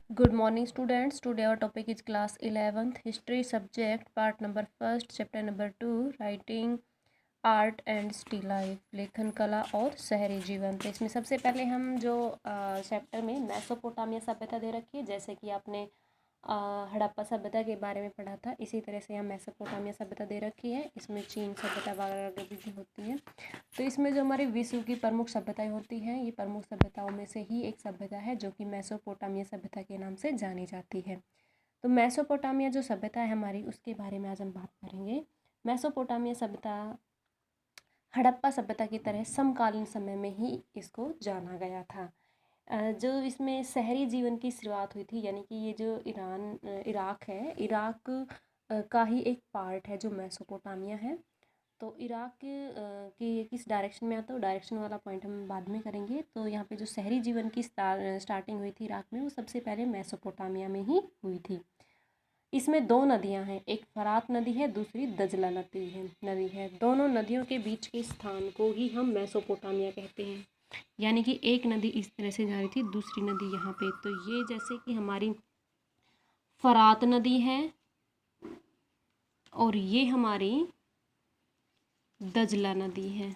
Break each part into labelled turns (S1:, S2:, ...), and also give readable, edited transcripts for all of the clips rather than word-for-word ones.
S1: Good morning students. Today our topic is class 11th history subject part number 1st chapter number 2 writing art and still life लेखन कला और शहरी जीवन। तो इसमें सबसे पहले हम जो चैप्टर में मेसोपोटामिया सभ्यता दे रखी है, जैसे कि आपने हड़प्पा सभ्यता के बारे में पढ़ा था, इसी तरह से यहाँ मेसोपोटामिया सभ्यता दे रखी है। इसमें चीन सभ्यता वगैरह भी होती है। तो इसमें जो हमारी विश्व की प्रमुख सभ्यताएं होती हैं, ये प्रमुख सभ्यताओं में से ही एक सभ्यता है जो कि मेसोपोटामिया सभ्यता के नाम से जानी जाती है। तो मेसोपोटामिया जो सभ्यता है हमारी, उसके बारे में आज हम बात करेंगे। मेसोपोटामिया सभ्यता हड़प्पा सभ्यता की तरह समकालीन समय में ही इसको जाना गया था। जो इसमें शहरी जीवन की शुरुआत हुई थी, यानी कि ये जो इराक है, इराक का ही एक पार्ट है जो मेसोपोटामिया है। तो इराक की किस डायरेक्शन में आता है, डायरेक्शन वाला पॉइंट हम बाद में करेंगे। तो यहाँ पे जो शहरी जीवन की स्टार्टिंग हुई थी इराक में, वो सबसे पहले मेसोपोटामिया में ही हुई थी। इसमें दो नदियां हैं, एक फरात नदी है, दूसरी दजला नदी है। दोनों नदियों के बीच के स्थान को ही हम मेसोपोटामिया कहते हैं। यानी कि एक नदी इस तरह से जा रही थी, दूसरी नदी यहाँ पे। तो ये जैसे कि हमारी फरात नदी है और ये हमारी दजला नदी है।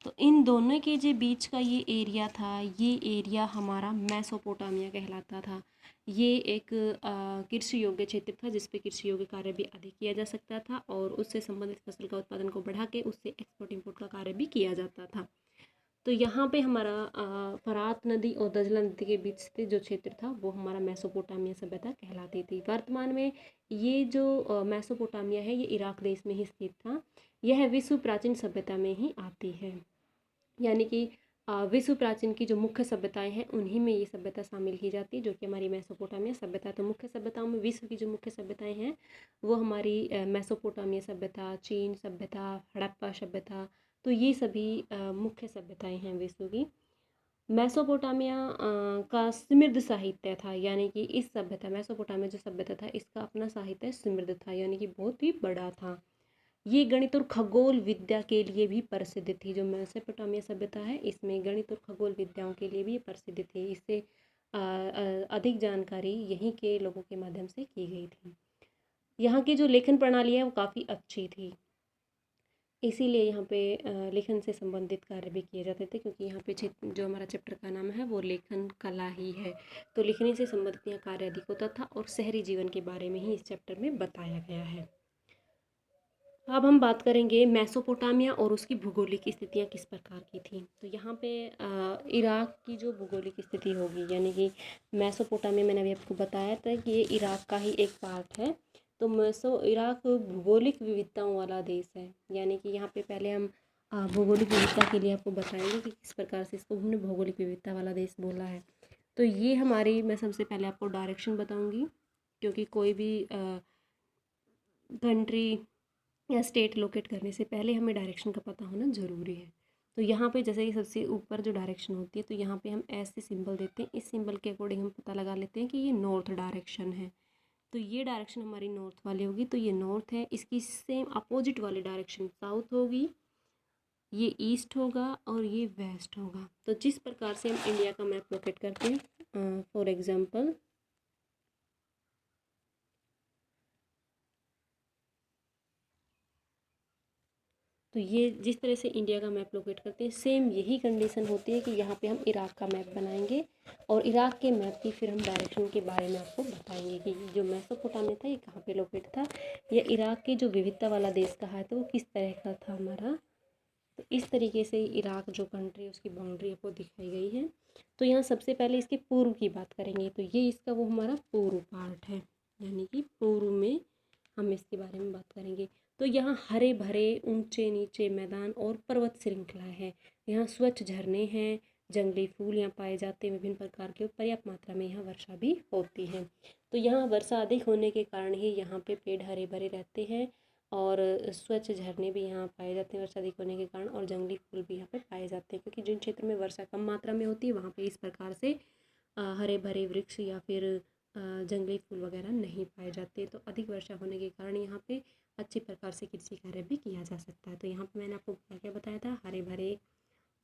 S1: तो इन दोनों के जो बीच का ये एरिया था, ये एरिया हमारा मेसोपोटामिया कहलाता था। ये एक कृषि योग्य क्षेत्र था, जिस पे कृषि योग्य कार्य भी अधिक किया जा सकता था और उससे संबंधित फसल का उत्पादन को बढ़ा के उससे एक्सपोर्ट इंपोर्ट का कार्य भी किया जाता था। तो यहाँ पे हमारा फरात नदी और दजला नदी के बीच से जो क्षेत्र था वो हमारा मेसोपोटामिया सभ्यता कहलाती थी। वर्तमान में ये जो मेसोपोटामिया है, ये इराक देश में ही स्थित था। यह विश्व प्राचीन सभ्यता में ही आती है। यानी कि विश्व प्राचीन की जो मुख्य सभ्यताएं हैं उन्हीं में ये सभ्यता शामिल की जाती है, जो कि हमारी मेसोपोटामिया सभ्यता। तो मुख्य सभ्यताओं में विश्व की जो मुख्य सभ्यताएं हैं वो हमारी मेसोपोटामिया सभ्यता, चीन सभ्यता, हड़प्पा सभ्यता, तो ये सभी मुख्य सभ्यताएं हैं विश्व की। मेसोपोटामिया का समृद्ध साहित्य था, यानी कि इस सभ्यता मेसोपोटामिया जो सभ्यता था इसका अपना साहित्य समृद्ध था, यानी कि बहुत ही बड़ा था। ये गणित और खगोल विद्या के लिए भी प्रसिद्ध थी। जो मेसोपोटामिया सभ्यता है इसमें गणित और खगोल विद्याओं के लिए भी प्रसिद्ध थी। इससे अधिक जानकारी यहीं के लोगों के माध्यम से की गई थी। यहाँ की जो लेखन प्रणाली है वो काफ़ी अच्छी थी, इसीलिए यहाँ पे लेखन से संबंधित कार्य भी किए जाते थे, क्योंकि यहाँ पे जो हमारा चैप्टर का नाम है वो लेखन कला ही है। तो लिखने से संबंधित यहाँ कार्य अधिक होता था और शहरी जीवन के बारे में ही इस चैप्टर में बताया गया है। अब हम बात करेंगे मेसोपोटामिया और उसकी भूगोलिक स्थितियाँ किस प्रकार की थी। तो यहाँ पे इराक की जो भूगोलिक स्थिति होगी, यानी कि मेसोपोटामिया मैंने अभी आपको बताया था कि ये इराक का ही एक पार्ट है। तो इराक भूगोलिक विविधताओं वाला देश है, यानी कि यहाँ पे पहले हम भौगोलिक विविधता के लिए आपको बताएंगे कि किस प्रकार से इसको हमने भौगोलिक विविधता वाला देश बोला है। तो ये हमारी, मैं सबसे पहले आपको डायरेक्शन बताऊँगी, क्योंकि कोई भी कंट्री या स्टेट लोकेट करने से पहले हमें डायरेक्शन का पता होना ज़रूरी है। तो यहाँ पे जैसे कि सबसे ऊपर जो डायरेक्शन होती है, तो यहाँ पे हम ऐसे सिंबल देते हैं, इस सिंबल के अकॉर्डिंग हम पता लगा लेते हैं कि ये नॉर्थ डायरेक्शन है। तो ये डायरेक्शन हमारी नॉर्थ वाली होगी, तो ये नॉर्थ है। इसकी सेम अपोजिट वाली डायरेक्शन साउथ होगी, ये ईस्ट होगा और ये वेस्ट होगा। तो जिस प्रकार से हम इंडिया का मैप लोकेट करते हैं, फॉर एग्जाम्पल तो ये जिस तरह से इंडिया का मैप लोकेट करते हैं, सेम यही कंडीशन होती है कि यहाँ पे हम इराक का मैप बनाएंगे और इराक के मैप की फिर हम डायरेक्शन के बारे में आपको बताएंगे कि जो मेसोपोटामिया था ये कहाँ पे लोकेट था, या इराक की जो विविधता वाला देश कहा है तो वो किस तरह का था हमारा। तो इस तरीके से इराक जो कंट्री उसकी बाउंड्री आपको दिखाई गई है। तो यहाँ सबसे पहले इसके पूर्व की बात करेंगे, तो ये इसका वो हमारा पूर्व पार्ट है, यानी कि पूर्व में हम इसके बारे में बात करेंगे। तो यहाँ हरे भरे ऊंचे नीचे मैदान और पर्वत श्रृंखला है। यहाँ स्वच्छ झरने हैं, जंगली फूल यहाँ पाए जाते हैं विभिन्न प्रकार के, पर्याप्त मात्रा में यहाँ वर्षा भी होती है। तो यहाँ वर्षा अधिक होने के कारण ही यहाँ पे पेड़ हरे भरे रहते हैं और स्वच्छ झरने भी यहाँ पाए जाते हैं वर्षा अधिक होने के कारण, और जंगली फूल भी यहाँ पे पाए जाते हैं, क्योंकि जिन क्षेत्र में वर्षा कम मात्रा में होती है वहाँ पे इस प्रकार से हरे भरे वृक्ष या फिर जंगली फूल वगैरह नहीं पाए जाते। तो अधिक वर्षा होने के कारण यहाँ पे अच्छी प्रकार से कृषि कार्य भी किया जा सकता है। तो यहाँ पे मैंने आपको क्या क्या बताया था, हरे भरे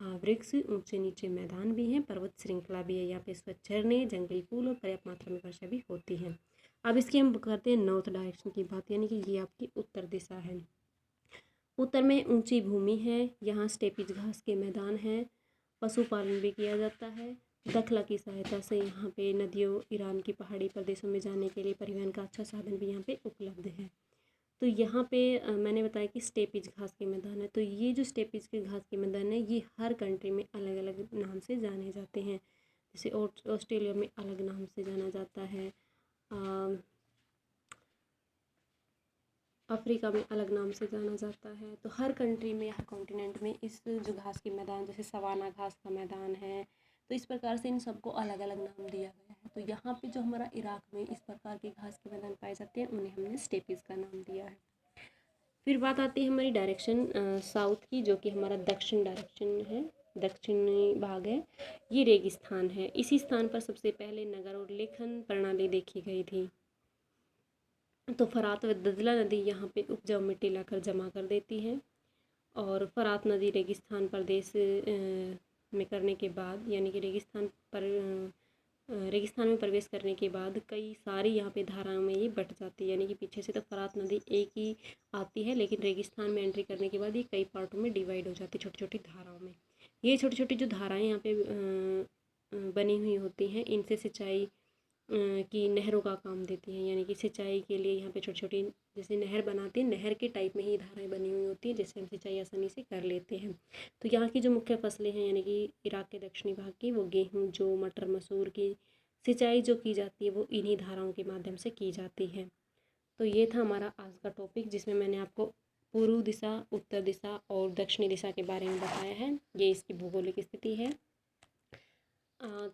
S1: वृक्ष, ऊंचे नीचे मैदान भी हैं, पर्वत श्रृंखला भी है। यहाँ पे स्वच्छ झरने, जंगली फूल और पर्याप्त मात्रा में वर्षा भी होती है। अब इसकी हम करते हैं नॉर्थ डायरेक्शन की बात, यानी कि ये आपकी उत्तर दिशा है। उत्तर में ऊंची भूमि है, यहाँ स्टेपीज घास के मैदान हैं, पशुपालन भी किया जाता है। दखला की सहायता से यहाँ पे नदियों, ईरान की पहाड़ी प्रदेशों में जाने के लिए परिवहन का अच्छा साधन भी यहाँ पे उपलब्ध है। तो यहाँ पे मैंने बताया कि स्टेपीज घास के मैदान है। तो ये जो स्टेपीज के घास के मैदान है ये हर कंट्री में अलग अलग नाम से जाने जाते हैं। जैसे ऑस्ट्रेलिया में अलग नाम से जाना जाता है, अफ्रीका में अलग नाम से जाना जाता है। तो हर कंट्री में, हर कॉन्टिनेंट में इस जो घास के मैदान, जैसे सवाना घास का मैदान है, तो इस प्रकार से इन सबको अलग अलग नाम दिया गया है। तो यहाँ पे जो हमारा इराक में इस प्रकार के घास के मैदान पाए जाते हैं उन्हें हमने स्टेपीज का नाम दिया है। फिर बात आती है हमारी डायरेक्शन साउथ की, जो कि हमारा दक्षिण डायरेक्शन है, दक्षिणी भाग है। ये रेगिस्तान है। इसी स्थान पर सबसे पहले नगर और लेखन प्रणाली देखी गई थी। तो फरात व दजला नदी यहाँ पे उपजाऊ मिट्टी लाकर जमा कर देती है। और फरात नदी रेगिस्तान प्रदेश में करने के बाद, यानी कि रेगिस्तान में प्रवेश करने के बाद कई सारी यहाँ पे धाराओं में ये बट जाती है। यानी कि पीछे से तो फरात नदी एक ही आती है, लेकिन रेगिस्तान में एंट्री करने के बाद ये कई पार्टों में डिवाइड हो जाती है, छोटी छोटी धाराओं में। ये छोटी छोटी जो धाराएं यहाँ पे बनी हुई होती हैं, इनसे सिंचाई की नहरों का काम देती हैं। यानी कि सिंचाई के लिए यहाँ पे छोटी छोटी जैसे नहर बनाती हैं, नहर के टाइप में ही धाराएं बनी हुई होती हैं, जिससे हम सिंचाई आसानी से कर लेते हैं। तो यहाँ की जो मुख्य फसलें हैं, यानी कि इराक के दक्षिणी भाग की, वो गेहूँ, जौ, मटर, मसूर की सिंचाई जो की जाती है वो इन्हीं धाराओं के माध्यम से की जाती है। तो ये था हमारा आज का टॉपिक, जिसमें मैंने आपको पूर्व दिशा, उत्तर दिशा और दक्षिणी दिशा के बारे में बताया है। ये इसकी भौगोलिक स्थिति है।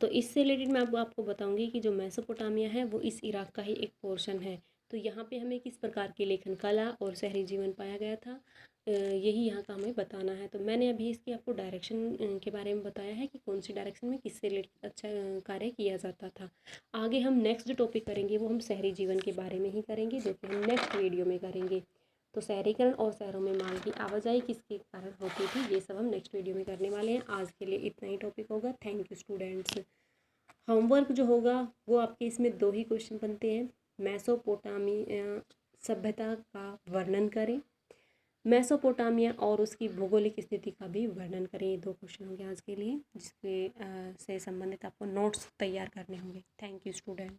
S1: तो इससे रिलेटेड मैं आपको बताऊंगी कि जो मेसोपोटामिया है वो इस इराक का ही एक पोर्शन है। तो यहाँ पे हमें किस प्रकार की लेखन कला और शहरी जीवन पाया गया था, यही यहाँ का हमें बताना है। तो मैंने अभी इसकी आपको डायरेक्शन के बारे में बताया है कि कौन सी डायरेक्शन में किससे रिलेटेड अच्छा कार्य किया जाता था। आगे हम नेक्स्ट जो टॉपिक करेंगे वो हम शहरी जीवन के बारे में ही करेंगे, जो कि हम नेक्स्ट वीडियो में करेंगे। तो शहरीकरण और शहरों में माल की आवाजाही किसके कारण होती थी, ये सब हम नेक्स्ट वीडियो में करने वाले हैं। आज के लिए इतना ही टॉपिक होगा। Thank you students. होमवर्क जो होगा वो आपके इसमें 2 ही क्वेश्चन बनते हैं। मेसोपोटामिया सभ्यता का वर्णन करें, मेसोपोटामिया और उसकी भौगोलिक स्थिति का भी वर्णन करें। ये 2 क्वेश्चन होंगे आज के लिए, जिसके से संबंधित आपको नोट्स तैयार करने होंगे। Thank you student.